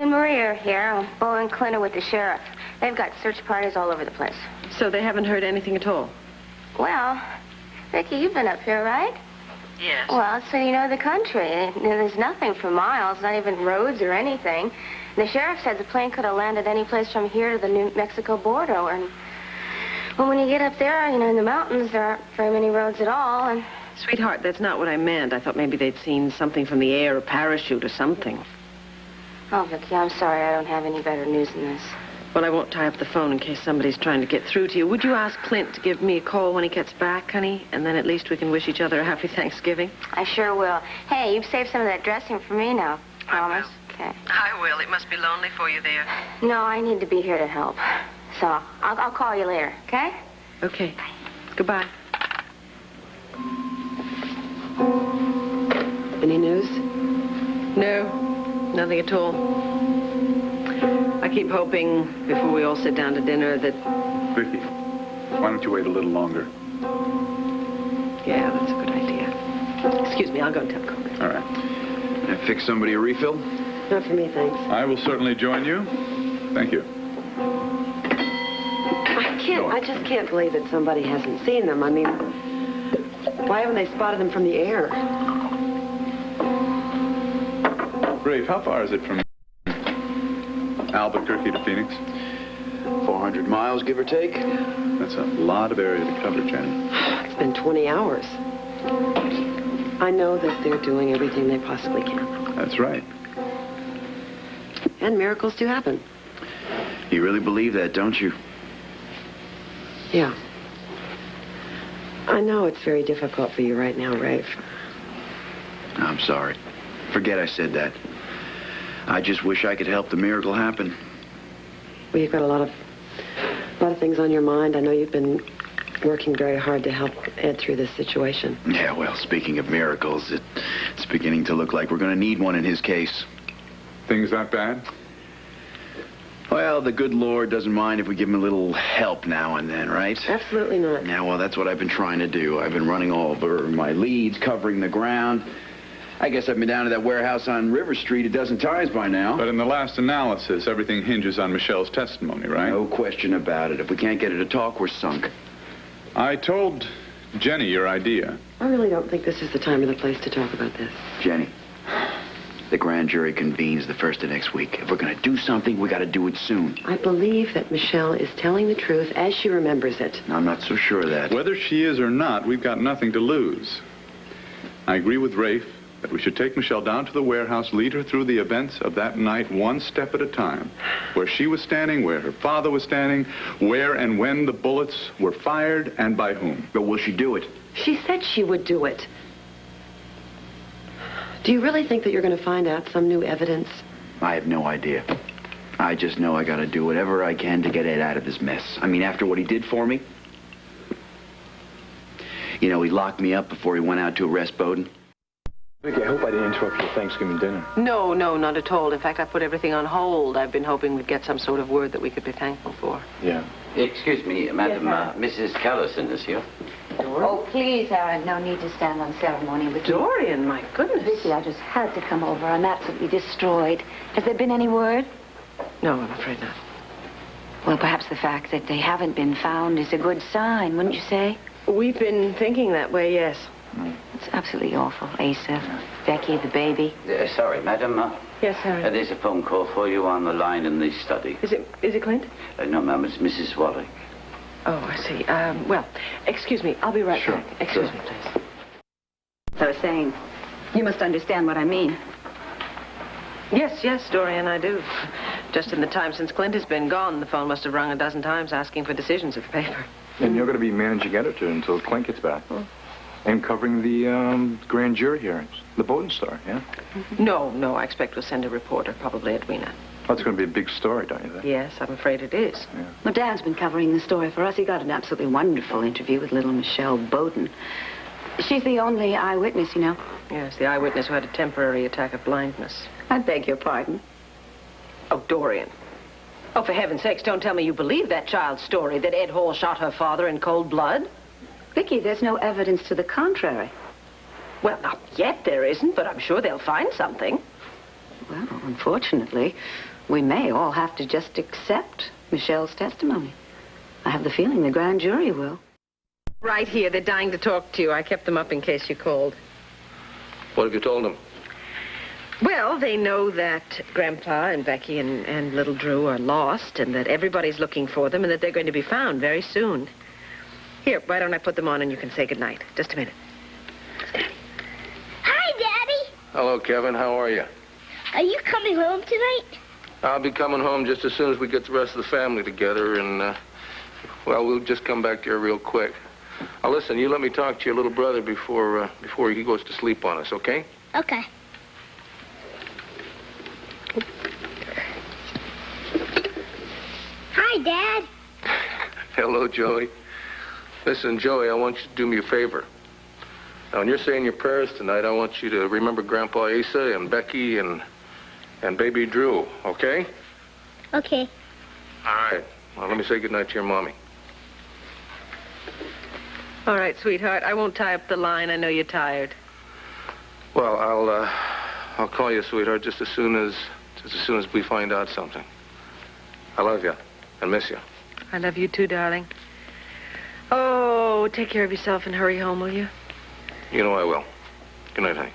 And Maria are here. Bo and Clint are with the sheriff. They've got search parties all over the place. So they haven't heard anything at all? Well, Viki, you've been up here, right? Yes. Well, so you know the country. There's nothing for miles, not even roads or anything. The sheriff said the plane could have landed any place from here to the New Mexico border. And well, when you get up there, you know, in the mountains, there aren't very many roads at all. And Sweetheart, that's not what I meant. I thought maybe they'd seen something from the air, a parachute or something. Oh, Viki, I'm sorry. I don't have any better news than this. Well, I won't tie up the phone in case somebody's trying to get through to you. Would you ask Clint to give me a call when he gets back, honey? And then at least we can wish each other a happy Thanksgiving. I sure will. Hey, you've saved some of that dressing for me now. Promise? Okay. I will. It must be lonely for you there. No, I need to be here to help. So, I'll call you later, okay? Okay. Goodbye. Any news? No, nothing at all. I keep hoping, before we all sit down to dinner, that... Viki, why don't you wait a little longer? Yeah, that's a good idea. Excuse me, I'll go and tell Carey. All right. Can I fix somebody a refill? Not for me, thanks. I will certainly join you. Thank you. I just can't believe that somebody hasn't seen them. I mean, why haven't they spotted them from the air? Rafe, how far is it from Albuquerque to Phoenix? 400 miles, give or take. That's a lot of area to cover, Jenny. It's been 20 hours. I know that they're doing everything they possibly can. That's right. And miracles do happen. You really believe that, don't you? Yeah. I know it's very difficult for you right now, Rafe. I'm sorry. Forget I said that. I just wish I could help the miracle happen. Well, you've got a lot of things on your mind. I know you've been working very hard to help Ed through this situation. Yeah, well, speaking of miracles, it's beginning to look like we're going to need one in his case. Things that bad? Well, the good Lord doesn't mind if we give him a little help now and then, right? Absolutely not. Yeah, well, that's what I've been trying to do. I've been running all over my leads, covering the ground. I guess I've been down to that warehouse on River Street a dozen times by now. But in the last analysis, everything hinges on Michelle's testimony, right? No question about it. If we can't get her to talk, we're sunk. I told Jenny your idea. I really don't think this is the time or the place to talk about this. Jenny, the grand jury convenes the first of next week. If we're going to do something, we got to do it soon. I believe that Michelle is telling the truth as she remembers it. I'm not so sure of that. Whether she is or not, we've got nothing to lose. I agree with Rafe that we should take Michelle down to the warehouse, lead her through the events of that night one step at a time. Where she was standing, where her father was standing, where and when the bullets were fired, and by whom. But will she do it? She said she would do it. Do you really think that you're going to find out some new evidence? I have no idea. I just know I got to do whatever I can to get Ed out of this mess. I mean, after what he did for me. You know, he locked me up before he went out to arrest Bowden. Viki, I hope I didn't interrupt your Thanksgiving dinner. No, not at all. In fact, I put everything on hold. I've been hoping we'd get some sort of word that we could be thankful for. Yeah. Excuse me, Madam, Mrs. Callison is here. Oh, please, Aaron, no need to stand on ceremony with you. Dorian, my goodness. Viki, I just had to come over. I'm absolutely destroyed. Has there been any word? No, I'm afraid not. Well, perhaps the fact that they haven't been found is a good sign, wouldn't you say? We've been thinking that way, yes. It's absolutely awful. Asa, Becky, the baby. Sorry, Madam. Yes, Harry. There's a phone call for you on the line in the study. Is it Clint? No, ma'am, it's Mrs. Warwick. Oh, I see. Well, excuse me. I'll be right back. Excuse me, please. I was saying, you must understand what I mean. Yes, Dorian, I do. Just in the time since Clint has been gone, the phone must have rung a dozen times asking for decisions of the paper. And you're going to be managing editor until Clint gets back. And covering the grand jury hearings. The Bowden story, yeah? No, I expect we'll send a reporter, probably Edwina. That's going to be a big story, don't you think? Yes, I'm afraid it is. Yeah. Well, Dan's been covering the story for us. He got an absolutely wonderful interview with little Michelle Bowden. She's the only eyewitness, you know. Yes, the eyewitness who had a temporary attack of blindness. I beg your pardon. Oh, Dorian. Oh, for heaven's sakes, don't tell me you believe that child's story, that Ed Hall shot her father in cold blood. Viki, there's no evidence to the contrary. Well, not yet there isn't, but I'm sure they'll find something. Well, unfortunately, we may all have to just accept Michelle's testimony. I have the feeling the grand jury will. Right here. They're dying to talk to you. I kept them up in case you called. What have you told them? Well, they know that Grandpa and Becky and little Drew are lost and that everybody's looking for them and that they're going to be found very soon. Here, why don't I put them on and you can say goodnight? Just a minute. Hi, Daddy. Hello, Kevin. How are you? Are you coming home tonight? I'll be coming home just as soon as we get the rest of the family together, and, well, we'll just come back to you real quick. Now, listen, you let me talk to your little brother before he goes to sleep on us, okay? Okay. Hi, Dad. Hello, Joey. Listen, Joey, I want you to do me a favor. Now, when you're saying your prayers tonight, I want you to remember Grandpa Asa and Becky and baby Drew, okay? Okay. All right. Well, let me say goodnight to your mommy. All right, sweetheart. I won't tie up the line. I know you're tired. Well, I'll call you, sweetheart, just as soon as we find out something. I love you and miss you. I love you too, darling. Oh, take care of yourself and hurry home, will you? You know I will. Good night, honey.